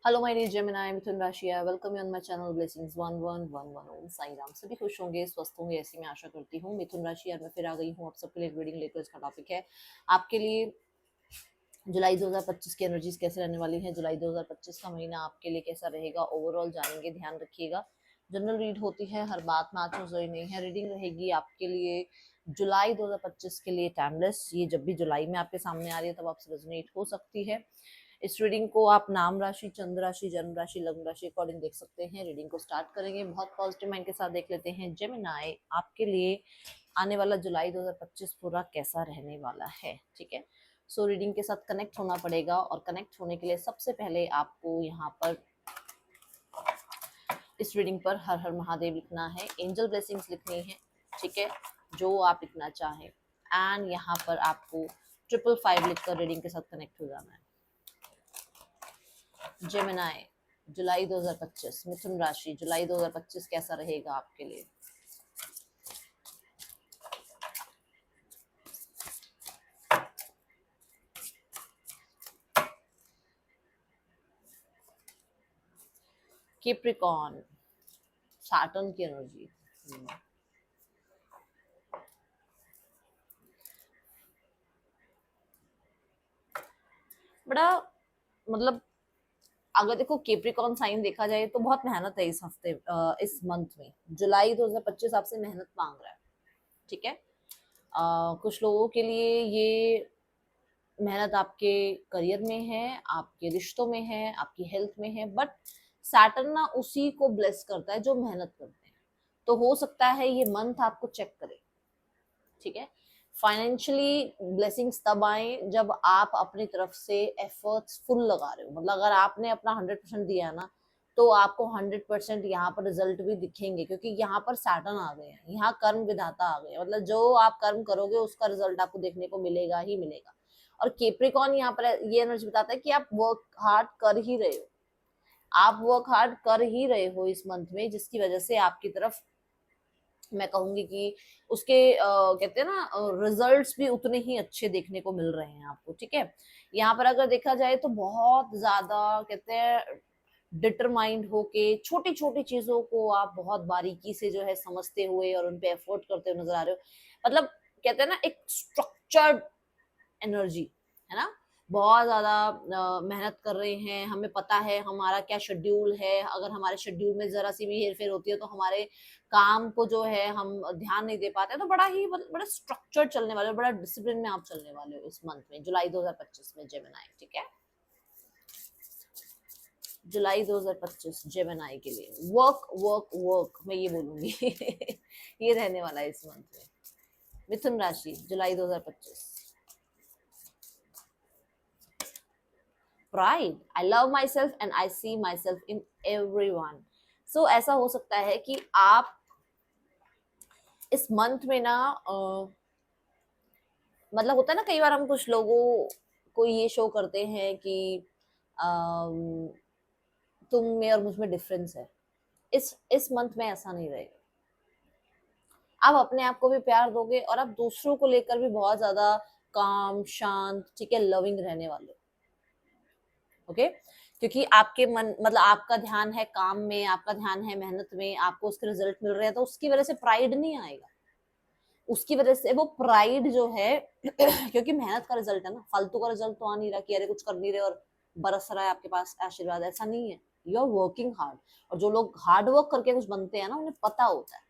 Hello my dear Gemini, मिथुन राशि है। Welcome you on my channel blessings 1111 ओम साई राम। सभी खुश होंगे, स्वस्थ होंगे, ऐसी मैं आशा करती हूँ। मिथुन राशि यार मैं फिर आ गई हूँ आप सबके लिए एक रीडिंग लेकर। इसका टॉपिक है आपके लिए जुलाई 2025 की एनर्जीज कैसे रहने वाली हैं। जुलाई 2025 का महीना आपके लिए कैसा रहेगा, ओवरऑल जानेंगे। ध्यान रखिएगा, जनरल रीड होती है, हर बात में आज जरूरी नहीं है। रीडिंग रहेगी आपके लिए जुलाई 2025 के लिए टाइमलेस। ये जब भी जुलाई में आपके सामने आ रही है तब आपसे रेजोनेट हो सकती है। इस रीडिंग को आप नाम राशि, चंद्र राशि, जन्म राशि, लग्न राशि अकॉर्डिंग देख सकते हैं। रीडिंग को स्टार्ट करेंगे, बहुत पॉजिटिव माइंड के साथ देख लेते हैं। जेमिनी, आपके लिए आने वाला जुलाई 2025 पूरा कैसा रहने वाला है, ठीक है। सो रीडिंग के साथ कनेक्ट होना पड़ेगा, और कनेक्ट होने के लिए सबसे पहले आपको यहाँ पर इस रीडिंग पर हर हर महादेव लिखना है, एंजल ब्लेसिंग्स लिखनी है, ठीक है, जो आप लिखना चाहें। एंड यहाँ पर आपको 555 लिखकर रीडिंग के साथ कनेक्ट हो जाना है। जेमिनी, जुलाई 2025 मिथुन राशि, जुलाई 2025 कैसा रहेगा आपके लिए। कैप्रिकॉर्न, सैटर्न की एनर्जी। बड़ा मतलब अगर देखो कैप्रिकॉर्न साइन देखा जाए तो बहुत मेहनत है इस हफ्ते, इस मंथ में। जुलाई 2025 आपसे मेहनत मांग रहा है, ठीक है। कुछ लोगों के लिए ये मेहनत आपके करियर में है, आपके रिश्तों में है, आपकी हेल्थ में है, बट सैटर्न ना उसी को ब्लेस करता है जो मेहनत करते हैं। तो हो सकता है ये मंथ आपको चेक करे, ठीक है। फाइनेंशियली ब्लेसिंग्स तब आए जब आप अपनी तरफ से एफर्ट्स फुल लगा रहे हो। मतलब अगर आपने अपना 100% दिया ना तो आपको 100% यहाँ पर रिजल्ट भी दिखेंगे, क्योंकि यहाँ पर सैटर्न आ गए हैं, यहाँ कर्म विधाता आ गए। मतलब जो आप कर्म करोगे उसका रिजल्ट आपको देखने को मिलेगा ही मिलेगा। और कैप्रिकॉर्न यहाँ पर ये एनर्जी बताता है कि आप वर्क हार्ड कर ही रहे हो, आप वर्क हार्ड कर ही रहे हो इस मंथ में, जिसकी वजह से आपकी तरफ मैं कहूंगी कि उसके कहते हैं ना रिजल्ट्स भी उतने ही अच्छे देखने को मिल रहे हैं आपको, ठीक है। यहाँ पर अगर देखा जाए तो बहुत ज्यादा कहते हैं डिटरमाइंड होके छोटी छोटी चीजों को आप बहुत बारीकी से जो है समझते हुए और उन पे एफर्ट करते हुए नजर आ रहे हो। मतलब कहते हैं ना एक स्ट्रक्चर्ड एनर्जी, है ना। बहुत ज्यादा मेहनत कर रहे हैं, हमें पता है हमारा क्या शेड्यूल है। अगर हमारे शेड्यूल में जरा सी भी हेरफेर होती है तो हमारे काम को जो है हम ध्यान नहीं दे पाते। तो बड़ा ही बड़ा स्ट्रक्चर चलने वाले, बड़ा डिसिप्लिन में आप चलने वाले हो इस मंथ में, जुलाई 2025 में जेमिनी, ठीक है। जुलाई 2025 जेमिनी के लिए वर्क वर्क वर्क मैं ये बोलूंगी ये रहने वाला है इस मंथ में। मिथुन राशि, जुलाई 2025। Pride, I love myself and I see myself in everyone. So ऐसा हो सकता है कि आप इस मंथ में ना मतलब होता है ना, कई बार हम कुछ लोगों को ये शो करते हैं कि अम, तुम में और मुझ में डिफरेंस है। इस मंथ में ऐसा नहीं रहेगा। आप अपने आप को भी प्यार दोगे और आप दूसरों को लेकर भी बहुत ज्यादा काम, शांत, ठीक है, लविंग रहने वाले, ओके। क्योंकि आपके मन मतलब आपका ध्यान है काम में, आपका ध्यान है मेहनत में, आपको उसके रिजल्ट मिल रहे हैं, तो उसकी वजह से प्राइड नहीं आएगा। उसकी वजह से वो प्राइड जो है क्योंकि मेहनत का रिजल्ट है ना, फालतू का रिजल्ट तो आ नहीं रहा कि अरे कुछ कर नहीं रहे और बरस रहा है आपके पास आशीर्वाद, ऐसा नहीं है। You are working hard. और जो लोग हार्ड वर्क करके कुछ बनते हैं ना, उन्हें पता होता है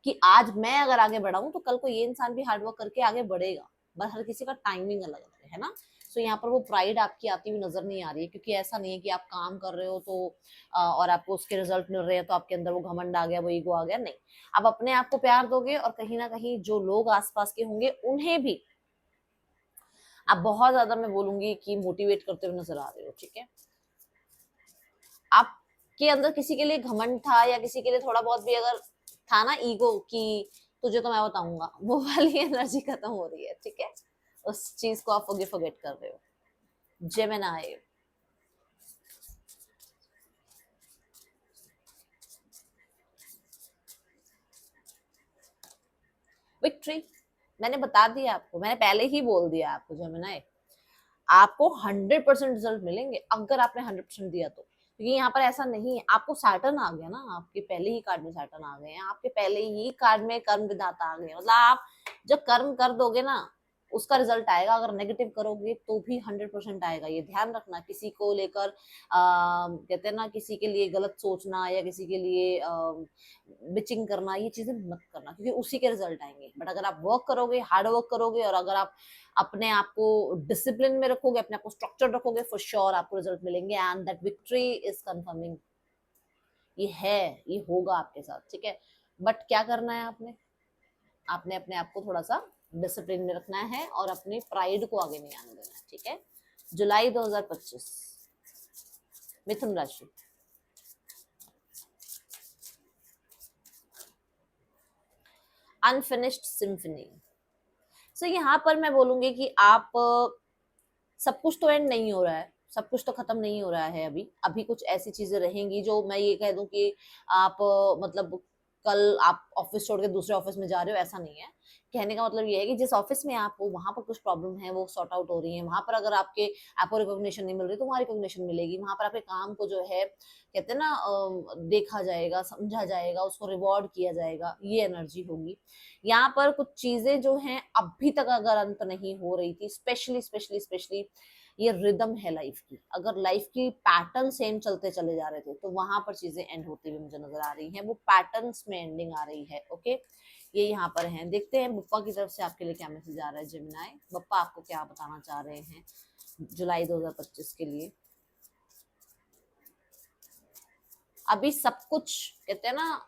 कि आज मैं अगर आगे बढ़ा हूं तो कल को ये इंसान भी हार्ड वर्क करके आगे बढ़ेगा। बस हर किसी का टाइमिंग अलग अलग है ना। सो यहाँ पर वो प्राइड आपकी आती हुई नजर नहीं आ रही है, क्योंकि ऐसा नहीं है कि आप काम कर रहे हो तो और आपको उसके रिजल्ट मिल रहे हैं तो आपके अंदर वो घमंड आ गया, वो ईगो आ गया, नहीं। आप अपने आप को प्यार दोगे और कहीं ना कहीं जो लोग आसपास के होंगे उन्हें भी आप बहुत ज्यादा, मैं बोलूंगी कि मोटिवेट करते हुए नजर आ रहे हो, ठीक है। आपके अंदर किसी के लिए घमंड था या किसी के लिए थोड़ा बहुत भी अगर था ना ईगो कि तुझे तो मैं बताऊंगा, वो वाली एनर्जी खत्म हो रही है, ठीक है। उस चीज को आप फॉरगेट कर रहे हो। जेमिनी, विक्ट्री, मैंने बता दिया आपको, मैंने पहले ही बोल दिया आपको जेमिनी, आपको 100% रिजल्ट मिलेंगे अगर आपने 100% दिया तो। क्योंकि यहाँ पर ऐसा नहीं है, आपको सैटर्न आ गया ना, आपके पहले ही कार्ड में सैटर्न आ गए हैं, आपके पहले ही कार्ड में कर्म विधाता आ गए, मतलब आप जब कर्म कर दोगे ना उसका रिजल्ट आएगा। अगर नेगेटिव करोगे तो भी 100% आएगा, ये ध्यान रखना। किसी को लेकर कहते हैं ना, किसी के लिए गलत सोचना या किसी के लिए बिचिंग करना, ये चीजें मत करना, क्योंकि उसी के रिजल्ट आएंगे। बट अगर आप वर्क करोगे, हार्ड वर्क करोगे, और अगर आप अपने आप को डिसिप्लिन में रखोगे, अपने आप को स्ट्रक्चर रखोगे, फॉर श्योर आपको रिजल्ट मिलेंगे, and that victory is confirming. ये है, ये होगा आपके साथ, ठीक है। बट क्या करना है आपने, आपने अपने आप को थोड़ा सा डिसिप्लिन में रखना है और अपनी प्राइड को आगे नहीं आने देना है, ठीक है। जुलाई 2025, मिथुन राशि। Unfinished symphony. सो यहाँ पर मैं बोलूंगी कि आप सब कुछ तो एंड नहीं हो रहा है, सब कुछ तो खत्म नहीं हो रहा है। अभी अभी कुछ ऐसी चीजें रहेंगी जो मैं ये कह दूं कि आप मतलब कल आप ऑफिस छोड़ के दूसरे ऑफिस में जा रहे हो, ऐसा नहीं है। कहने का मतलब ये है कि जिस ऑफिस में आप हो वहां पर कुछ प्रॉब्लम है, वो सॉर्ट आउट हो रही है। वहां पर अगर आपको रिकॉग्निशन नहीं मिल रही तो वहां रिकॉग्निशन मिलेगी। वहां पर आपके काम को जो है कहते हैं ना देखा जाएगा, समझा जाएगा, उसको रिवॉर्ड किया जाएगा, ये एनर्जी होगी। यहाँ पर कुछ चीजें जो हैं अभी तक अगर अंत नहीं हो रही थी, स्पेशली स्पेशली स्पेशली ये रिदम है लाइफ की, अगर लाइफ की पैटर्न सेम चलते चले जा रहे थे तो वहां पर चीजें एंड होती हुई मुझे नजर आ रही हैं, वो पैटर्न्स में एंडिंग आ रही है। ओके, ये यहाँ पर है। देखते हैं बप्पा की तरफ से आपके लिए क्या मैसेज आ रहा है। जेमिनाई, बप्पा आपको क्या बताना चाह रहे हैं जुलाई 2025 के लिए। अभी सब कुछ कहते हैं ना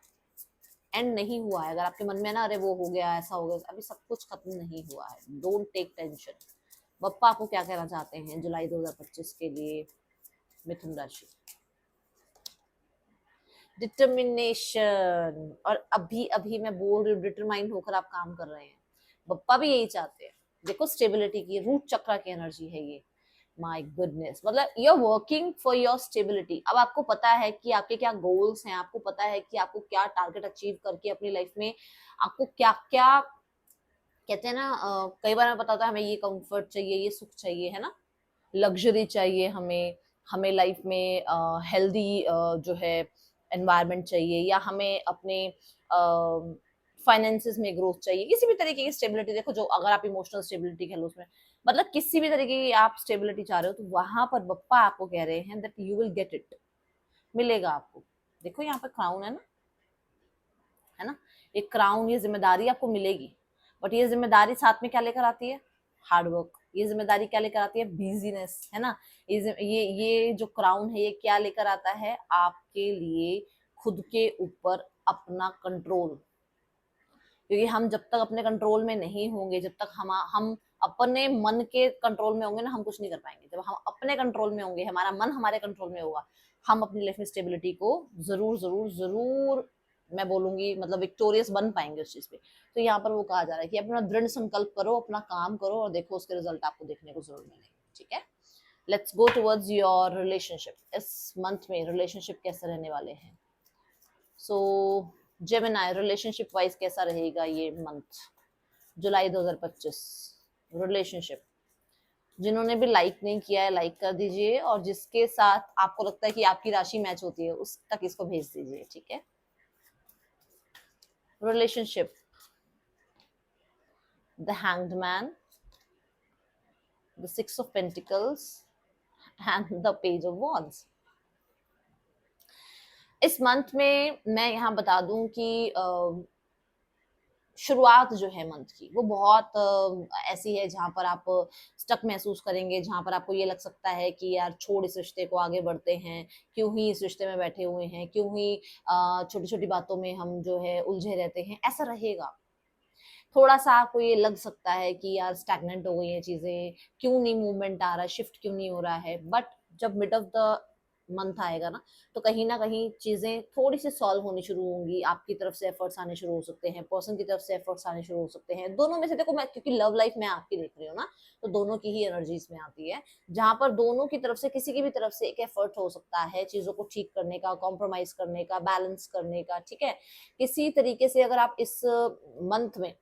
एंड नहीं हुआ है। अगर आपके मन में ना अरे वो हो गया, ऐसा हो गया, अभी सब कुछ खत्म नहीं हुआ है। Don't take tension. बप्पा आपको क्या कहना चाहते हैं जुलाई 2025 के लिए मिथुन राशि। डिटर्मिनेशन, और अभी अभी मैं बोल रही हूँ डिटरमाइंड होकर आप काम कर रहे हैं। बप्पा भी यही चाहते हैं। देखो स्टेबिलिटी की, रूट चक्र की एनर्जी है ये। माय गुडनेस, मतलब you are working for your stability. अब आपको पता है कि आपके क्या गोल्स हैं, आपको पता है कि आपको क्या टारगेट अचीव करके अपनी लाइफ में आपको क्या क्या कहते हैं ना कई बार हमें पता होता है हमें ये कंफर्ट चाहिए, ये सुख चाहिए, है ना, लग्जरी चाहिए हमें, हमें लाइफ में हेल्दी जो है एनवायरनमेंट चाहिए, या हमें अपने फाइनेंसेस में ग्रोथ चाहिए, किसी भी तरीके की स्टेबिलिटी। देखो जो अगर आप इमोशनल स्टेबिलिटी कह लो उसमें, मतलब किसी भी तरीके की आप स्टेबिलिटी चाह रहे हो, तो वहां पर बप्पा आपको कह रहे हैं that you will get it, मिलेगा आपको। देखो यहाँ पर क्राउन है ना, ये क्राउन, ये जिम्मेदारी आपको मिलेगी। बट ये जिम्मेदारी साथ में क्या लेकर आती है, हार्ड वर्क। ये जिम्मेदारी क्या लेकर आती है, बिजीनेस, है ना। ये जो क्राउन है ये क्या लेकर आता है आपके लिए, खुद के ऊपर अपना कंट्रोल। क्योंकि हम जब तक अपने कंट्रोल में नहीं होंगे, जब तक हम अपने मन के कंट्रोल में होंगे ना, हम कुछ नहीं कर पाएंगे। जब हम अपने कंट्रोल में होंगे, हमारा मन हमारे कंट्रोल में होगा, हम अपनी लाइफ में स्टेबिलिटी को जरूर जरूर जरूर मैं बोलूंगी मतलब विक्टोरियस बन पाएंगे उस चीज पे। तो यहाँ पर वो कहा जा रहा है कि अपना दृढ़ संकल्प करो, अपना काम करो, और देखो उसके रिजल्ट आपको देखने को जरूर मिलेंगे, ठीक है। Let's go towards your relationship. इस मंथ में रिलेशनशिप कैसे रहने वाले हैं। सो जेमिनाई, रिलेशनशिप वाइज कैसा रहेगा ये मंथ जुलाई 2025 रिलेशनशिप। जिन्होंने भी लाइक नहीं किया है लाइक कर दीजिए, और जिसके साथ आपको लगता है कि आपकी राशि मैच होती है उस तक इसको भेज दीजिए, ठीक है। Relationship, the hanged man, the six of pentacles and the page of wands. इस मंथ में मैं यहाँ बता दूं कि शुरुआत जो है मंथ की वो बहुत ऐसी है जहां पर आप स्टक महसूस करेंगे, जहां पर आपको ये लग सकता है कि यार छोड़ इस रिश्ते को, आगे बढ़ते हैं, क्यों ही इस रिश्ते में बैठे हुए हैं, क्यों ही छोटी छोटी बातों में हम जो है उलझे रहते हैं, ऐसा रहेगा। थोड़ा सा आपको ये लग सकता है कि यार स्टैग्नेंट हो गई है चीजें, क्यों नहीं मूवमेंट आ रहा है, शिफ्ट क्यों नहीं हो रहा है। बट जब मिड ऑफ द मंथ आएगा ना कहीं चीजें थोड़ी सी सॉल्व होनी शुरू होंगी, आपकी तरफ से एफर्ट्स आने शुरू हो सकते हैं, पर्सन की तरफ से एफर्ट्स आने शुरू हो सकते हैं, दोनों में से। देखो मैं क्योंकि लव लाइफ में आपकी देख रही हूँ ना, तो दोनों की ही एनर्जी इसमें आती है, जहां पर दोनों की तरफ से किसी की भी तरफ से एक एफर्ट हो सकता है चीजों को ठीक करने का, कॉम्प्रोमाइज करने का, बैलेंस करने का, ठीक है। किसी तरीके से अगर आप इस मंथ में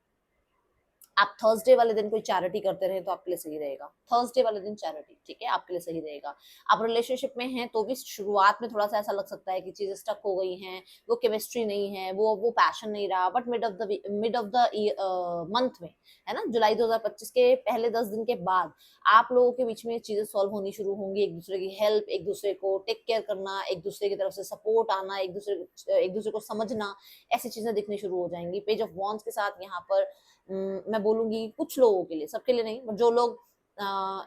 आप थर्सडे वाले दिन कोई चैरिटी करते रहे तो आपके लिए सही रहेगा, थर्सडे वाले दिन चैरिटी, ठीक है, आपके लिए सही रहेगा। आप रिलेशनशिप में हैं तो भी शुरुआत में थोड़ा सा ऐसा लग सकता है कि चीजें स्टक हो गई हैं, वो केमिस्ट्री नहीं है, वो पैशन नहीं रहा, but mid of the month में, है ना, जुलाई 2025 के पहले 10 दिन के बाद आप लोगों के बीच में चीजें सॉल्व होनी शुरू होंगी, एक दूसरे की हेल्प, एक दूसरे को टेक केयर करना, एक दूसरे की तरफ से सपोर्ट आना, एक दूसरे को समझना, ऐसी चीजें दिखनी शुरू हो जाएंगी। पेज ऑफ वॉन्ड्स के साथ यहाँ पर मैं बोलूंगी कुछ लोगों के लिए, सबके लिए नहीं, जो लोग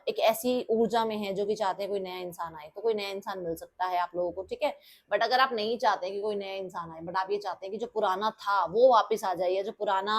एक ऐसी ऊर्जा में है जो कि चाहते हैं कोई नया इंसान आए, तो कोई नया इंसान मिल सकता है आप लोगों को, ठीक है। बट अगर आप नहीं चाहते हैं कि कोई नया इंसान आए, बट आप ये चाहते हैं कि जो पुराना था वो वापस आ जाए, या जो पुराना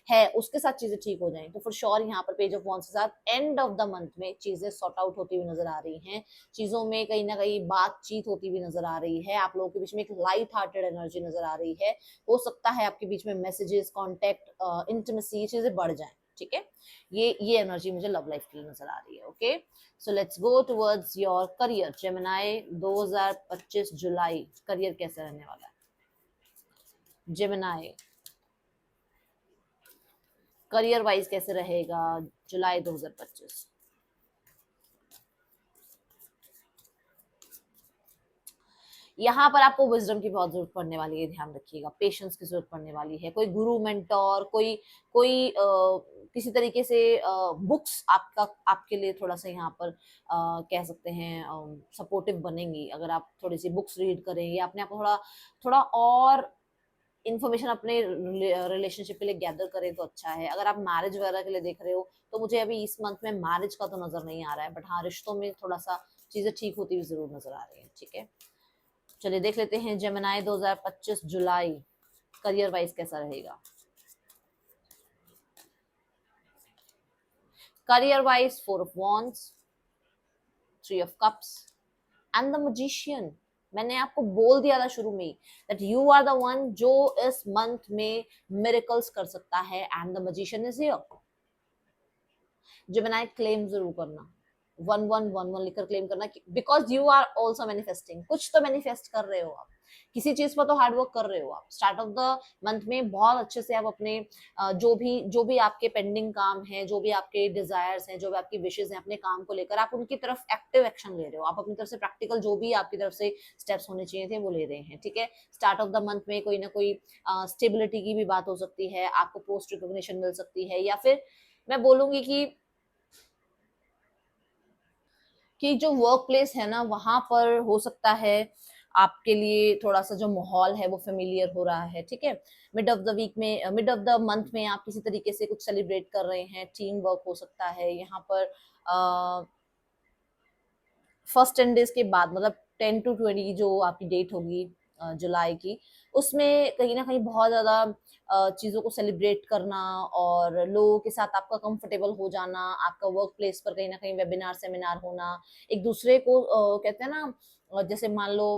है उसके साथ चीजें ठीक हो जाएं, तो फॉर श्योर यहाँ पर पेज ऑफ वॉन्ड्स के साथ एंड ऑफ द मंथ में चीजें सॉर्ट आउट होती हुई नजर आ रही हैं, चीजों में कहीं ना कहीं बातचीत होती हुई नजर आ रही है, आप लोगों के बीच में एक लाइट हार्टेड एनर्जी नजर आ रही है। हो सकता है आपके बीच में मैसेजेस, कॉन्टेक्ट, इंटीमेसी, चीजें बढ़ जाएं, ठीक है। ये एनर्जी मुझे लव लाइफ के लिए नजर आ रही है। Okay, so let's go towards your career. Gemini 2025 July, career कैसे रहने वाला है? जेमिनाई करियर वाइज कैसे रहेगा जुलाई 2025? यहाँ पर आपको विजडम की बहुत जरूरत पड़ने वाली है, ध्यान रखिएगा, पेशेंस की जरूरत पड़ने वाली है, कोई गुरु मेंटोर, कोई कोई किसी तरीके से बुक्स आपके लिए थोड़ा सा यहाँ पर कह सकते हैं सपोर्टिव बनेंगी, अगर आप थोड़ी सी बुक्स रीड करें या अपने आप को थोड़ा थोड़ा और इन्फॉर्मेशन अपने रिलेशनशिप के लिए गैदर करें तो अच्छा है। अगर आप मैरिज वगैरह के लिए देख रहे हो तो मुझे अभी इस मंथ में मैरिज का तो नजर नहीं आ रहा है, बट हाँ रिश्तों में थोड़ा सा चीजें ठीक होती हुई जरूर नजर आ रही है, ठीक है। चलिए देख लेते हैं जेमिनाई 2025 जुलाई करियर वाइज कैसा रहेगा। Career wise 4 of wands, 3 of cups and the magician. मैंने आपको बोल दिया था शुरू में that you are the one जो इस मंथ में मिरेकल्स कर सकता है, and the magician is here. Gemini claim जरूर करना, 1111 लिखकर क्लेम करना, because you are also manifesting, कुछ तो मैनिफेस्ट कर रहे हो आप, किसी चीज पर तो हार्ड वर्क कर रहे हो आप। स्टार्ट ऑफ द मंथ में बहुत अच्छे से आप अपने जो भी आपके पेंडिंग काम है, जो भी आपके डिजायर्स हैं, जो भी आपकी विशेष हैं अपने काम को लेकर, आप उनकी तरफ एक्टिव एक्शन ले रहे हो, आप अपनी तरफ से प्रैक्टिकल जो भी आपकी तरफ से स्टेप्स होने चाहिए थे वो ले रहे हैं, ठीक है। स्टार्ट ऑफ द मंथ में कोई ना कोई स्टेबिलिटी की भी बात हो सकती है, आपको पोस्ट रिकॉग्निशन मिल सकती है, या फिर मैं बोलूंगी कि जो वर्क प्लेस है ना वहां पर हो सकता है आपके लिए थोड़ा सा जो माहौल है वो फेमिलियर हो रहा है, ठीक है। मिड ऑफ द वीक में, मिड ऑफ द मंथ में आप किसी तरीके से कुछ सेलिब्रेट कर रहे हैं, टीम वर्क हो सकता है यहाँ पर। फर्स्ट 10 डेज के बाद, मतलब 10 to 20 जो आपकी डेट होगी जुलाई की, उसमें कहीं ना कहीं बहुत ज्यादा चीजों को सेलिब्रेट करना और लोगों के साथ आपका कंफर्टेबल हो जाना, आपका वर्क प्लेस पर कहीं ना कहीं वेबिनार सेमिनार होना, एक दूसरे को कहते हैं ना जैसे मान लो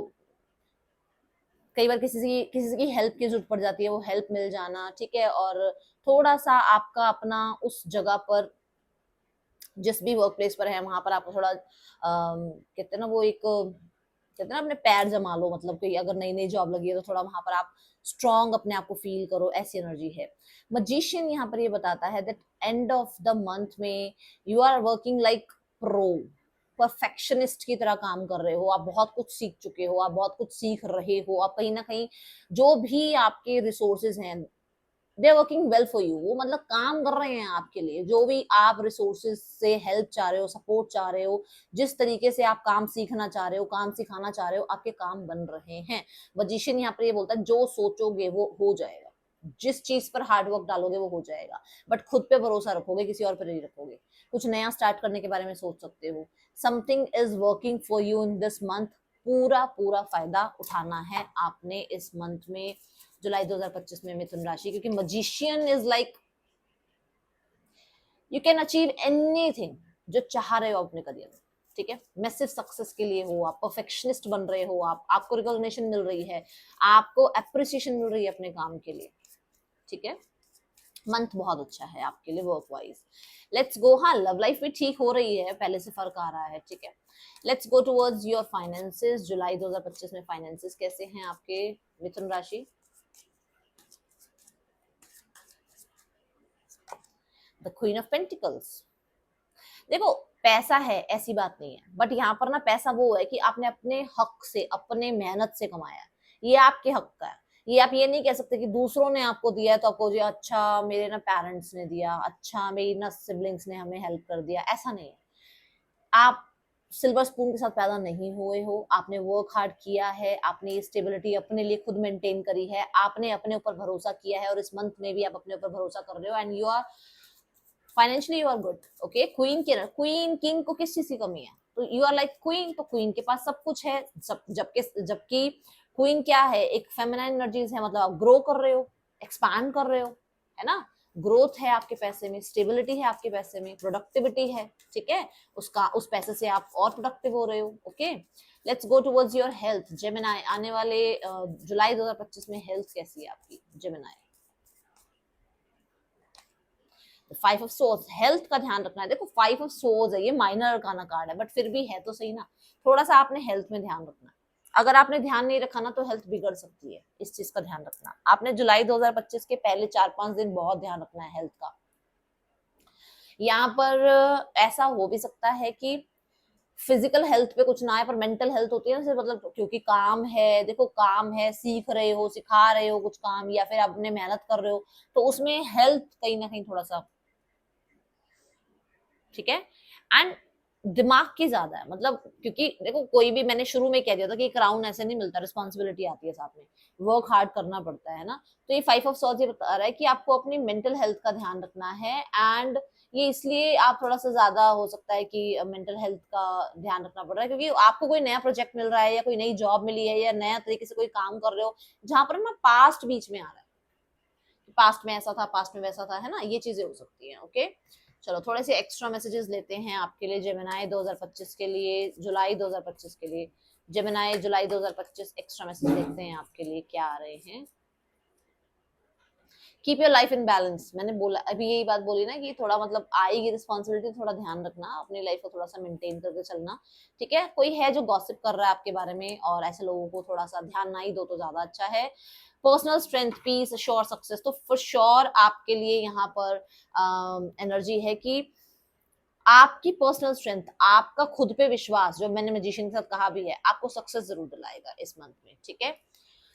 कई बार किसी की हेल्प की जरूरत पड़ जाती है, वो हेल्प मिल जाना, ठीक है। और थोड़ा सा आपका अपना उस जगह पर, जिस भी वर्क प्लेस पर है वहां पर आपको थोड़ा कहते हैं ना वो एक कहते हैं ना अपने पैर जमा लो, मतलब कोई अगर नई नई जॉब लगी है तो थोड़ा वहां पर आप स्ट्रांग अपने आप को फील करो, ऐसी एनर्जी है। मजिशियन यहाँ पर ये बताता है that end of the month में you are working like pro, perfectionist की तरह काम कर रहे हो, आप बहुत कुछ सीख चुके हो, आप बहुत कुछ सीख रहे हो, आप कहीं ना कहीं जो भी आपके रिसोर्सेज हैं they are working well for you, वो मतलब काम कर रहे हैं आपके लिए, जो भी आप रिसोर्सेज से हेल्प चाह रहे हो, सपोर्ट चाह रहे हो, जिस तरीके से आप काम सीखना चाह रहे हो, काम सिखाना चाह रहे हो, आपके काम बन रहे हैं। मजिशियन यहाँ पर ये बोलता है जो सोचोगे वो हो जाएगा, जिस चीज पर हार्ड वर्क डालोगे वो हो जाएगा, बट खुद पे भरोसा रखोगे, किसी और पर नहीं रखोगे। कुछ नया स्टार्ट करने के बारे में सोच सकते हो, something is working for you in this month, पूरा पूरा फायदा उठाना है आपने इस मंथ में, जुलाई 2025 में, मिथुन राशि, क्योंकि magician is like you can achieve anything जो चाह रहे हो अपने करियर में, ठीक है। मैसिव सक्सेस के लिए हो, आप परफेक्शनिस्ट बन रहे हो, आपको रिकॉग्निशन मिल रही है, आपको अप्रिसिएशन मिल रही है अपने काम के लिए, ठीक है। मंथ बहुत अच्छा है आपके लिए वर्क वाइज। लेट्स गो, हाँ लव लाइफ भी ठीक हो रही है, पहले से फर्क आ रहा है, ठीक है। Let's go towards your finances. जुलाई 2025 में फाइनेंसेस कैसे हैं आपके मिथुन राशि? The queen of pentacles. देखो पैसा है ऐसी बात नहीं है, बट यहाँ पर ना पैसा वो है कि आपने अपने हक से, अपने मेहनत से कमाया, ये आपके हक का है। ये आप ये नहीं कह सकते कि दूसरों ने आपको दिया है तो आपको जी अच्छा मेरे ना पेरेंट्स ने दिया, अच्छा मेरी ना सिबलिंग्स ने हमें हेल्प कर दिया, ऐसा नहीं है। आप सिल्वर स्पून के साथ पैदा नहीं हुए हो, आपने वर्क हार्ड किया है, आपने ये स्टेबिलिटी अपने लिए खुद मेंटेन करी है, आपने अपने ऊपर भरोसा किया है, और इस मंथ में भी आप अपने ऊपर भरोसा कर रहे हो, and you are financially you are good. Okay, queen के क्वीन किंग को किस चीज की कमी है, तो यू आर लाइक क्वीन, तो क्वीन के पास सब कुछ है। सब जबकि क्वीन क्या है, एक फेमिनाइन एनर्जीज है, मतलब आप ग्रो कर रहे हो, एक्सपैंड कर रहे हो, है ना। ग्रोथ है आपके पैसे में, स्टेबिलिटी है आपके पैसे में, प्रोडक्टिविटी है, ठीक है। उसका उस पैसे से आप और प्रोडक्टिव हो रहे हो। Okay, let's go towards your health Gemini. आने वाले जुलाई 2025 में हेल्थ कैसी है आपकी जेमिनाई। 5 ऑफ सोर्स, हेल्थ का ध्यान रखना है। देखो 5 ऑफ सोर्स है, ये माइनर अरकाना कार्ड है, बट फिर भी है तो सही ना, थोड़ा सा आपने हेल्थ में ध्यान रखना है। अगर आपने ध्यान नहीं रखा ना तो हेल्थ बिगड़ सकती है, इस चीज का ध्यान रखना। आपने जुलाई 2025 के पहले 4-5 दिन बहुत ध्यान रखना है हेल्थ का। यहाँ पर ऐसा हो भी सकता है कि फिजिकल हेल्थ पे कुछ ना आए, पर मेंटल हेल्थ होती है ना, मतलब क्योंकि काम है, देखो काम है, सीख रहे हो, सिखा रहे हो कुछ काम, या फिर अपने मेहनत कर रहे हो, तो उसमें हेल्थ कहीं ना कहीं थोड़ा सा, ठीक है। एंड दिमाग की ज्यादा है, मतलब क्योंकि देखो कोई भी, मैंने शुरू में कह दिया था कि क्राउन ऐसे नहीं मिलता, रिस्पॉन्सिबिलिटी आती है साथ में, वर्क हार्ड करना पड़ता है ना। तो ये 5 ऑफ सॉर्ड्स ये बता रहा है कि आपको अपनी मेंटल हेल्थ का ध्यान रखना है, एंड ये इसलिए आप थोड़ा सा ज्यादा हो सकता है कि मेंटल हेल्थ का ध्यान रखना पड़ रहा है, क्योंकि आपको कोई नया प्रोजेक्ट मिल रहा है, या कोई नई जॉब मिली है, या नया तरीके से कोई काम कर रहे हो, जहां पर ना पास्ट बीच में आ रहा है, पास्ट में ऐसा था, पास्ट में वैसा था, है ना, ये चीजें हो सकती हैं। ओके, चलो थोड़े से एक्स्ट्रा मैसेजेस लेते हैं आपके लिए जेमिनाई 2025 के लिए, जुलाई 2025 के लिए। जेमिनाई जुलाई 2025 एक्स्ट्रा मैसेज देखते हैं आपके लिए क्या आ रहे हैं। Keep your life in balance, मैंने बोला अभी यही बात बोली ना कि थोड़ा मतलब आएगी रिस्पॉन्सिबिलिटी, थोड़ा ध्यान रखना, अपनी लाइफ को थोड़ा सा मेंटेन करके चलना, ठीक है। कोई है जो गॉसिप कर रहा है आपके बारे में, और ऐसे लोगों को थोड़ा सा ध्यान ना ही दो तो ज्यादा अच्छा है। Personal strength, peace, sure success, तो फॉर श्योर आपके लिए यहाँ पर एनर्जी है कि आपकी पर्सनल स्ट्रेंथ, आपका खुद पे विश्वास, जो मैंने मैजिशियन के साथ कहा भी है, आपको सक्सेस जरूर दिलाएगा इस मंथ में, ठीक है।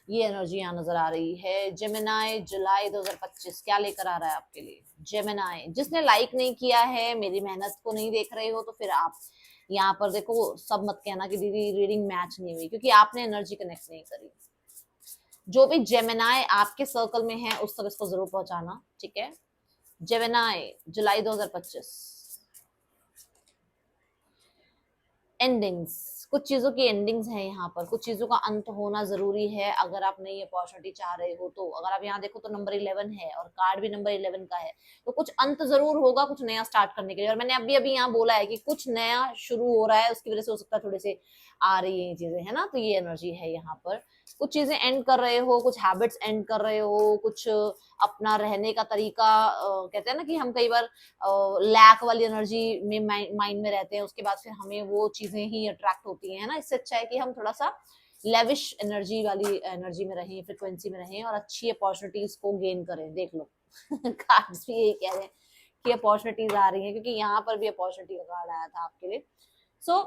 ये एनर्जी यहाँ नजर आ रही है। जेमिनाई जुलाई 2025 क्या लेकर आ रहा है आपके लिए। जेमिनाई, जिसने लाइक नहीं किया है, मेरी मेहनत को नहीं देख रहे हो, तो फिर आप यहाँ पर देखो, सब मत कहना कि दीदी रीडिंग मैच नहीं हुई, क्योंकि आपने एनर्जी कनेक्ट नहीं करी। जो भी जेमिनाई आपके सर्कल में है उस तक इसको जरूर पहुंचाना, ठीक है। जेमिनाई जुलाई 2025 एंडिंग्स, कुछ चीजों की एंडिंग्स है यहाँ पर, कुछ चीजों का अंत होना जरूरी है अगर आप नई अपॉर्चुनिटी चाह रहे हो तो। अगर आप यहाँ देखो तो नंबर 11 है, और कार्ड भी नंबर 11 का है, तो कुछ अंत जरूर होगा कुछ नया स्टार्ट करने के लिए। और मैंने अभी अभी यहाँ बोला है कि कुछ नया शुरू हो रहा है, उसकी वजह से हो सकता है थोड़े से आ रही है ये चीजें, है ना। तो ये एनर्जी है यहाँ पर, कुछ चीजें एंड कर रहे हो, कुछ हैबिट्स एंड कर रहे हो, कुछ अपना रहने का तरीका, कहते हैं ना कि हम कई बार लैक वाली एनर्जी में माइंड में रहते हैं, उसके बाद फिर हमें वो चीजें ही अट्रैक्ट होती हैं, है ना। इससे अच्छा है कि हम थोड़ा सा लेविश एनर्जी वाली एनर्जी में रहें, फ्रिक्वेंसी में रहें, और अच्छी अपॉर्चुनिटीज को गेन करें। देख लो कार्ड्स भी यही कह रहे हैं कि अपॉर्चुनिटीज आ रही हैं, क्योंकि यहाँ पर भी अपॉर्चुनिटी का कार्ड आया था आपके लिए। सो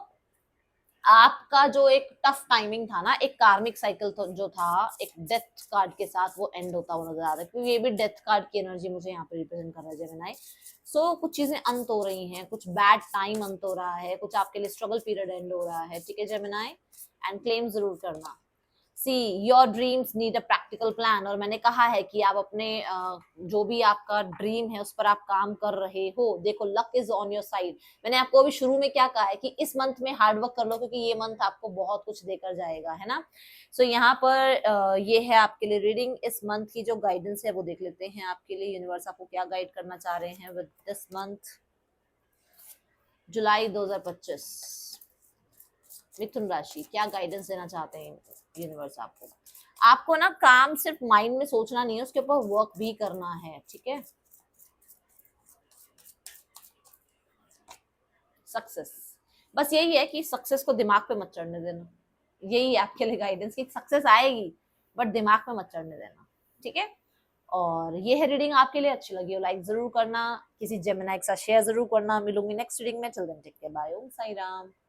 आपका जो एक टफ टाइमिंग था ना, एक कार्मिक साइकिल जो था एक डेथ कार्ड के साथ, वो एंड होता हुआ नजर आ रहा है, क्योंकि ये भी डेथ कार्ड की एनर्जी मुझे यहाँ पे रिप्रेजेंट कर रहा है जेमिनाई। सो कुछ चीजें अंत हो रही हैं, कुछ बैड टाइम अंत हो रहा है, कुछ आपके लिए स्ट्रगल पीरियड एंड हो रहा है, ठीक है जेमिनाई। एंड क्लेम जरूर करना। See your dreams need a practical plan, और मैंने कहा है कि आप अपने जो भी आपका ड्रीम है उस पर आप काम कर रहे हो। देखो luck is on your side, मैंने आपको अभी शुरू में क्या कहा है कि इस मंथ में हार्ड वर्क कर लो, क्योंकि ये मंथ आपको बहुत कुछ देकर जाएगा, है ना। सो यहाँ पर ये है आपके लिए रीडिंग। इस मंथ की जो गाइडेंस है वो देख लेते हैं आपके लिए, यूनिवर्स आपको क्या गाइड करना चाह रहे हैं विद दिस मंथ जुलाई 2025। मिथुन राशि क्या गाइडेंस देना चाहते हैं यूनिवर्स आपको। आपको ना काम सिर्फ माइंड में सोचना नहीं है, उसके ऊपर वर्क भी करना है, ठीक है। सक्सेस, बस यही है कि सक्सेस को दिमाग पे मत चढ़ने देना, यही आपके लिए गाइडेंस, कि सक्सेस आएगी बट दिमाग पे मत चढ़ने देना, ठीक है। और ये है रीडिंग, आपके लिए अच्छी लगी हो लाइक जरूर करना, किसी जेमिनाई के साथ शेयर जरूर करना। मिलूंगी नेक्स्ट रीडिंग में, चल देन टेक केयर, बाय, ओम साई राम।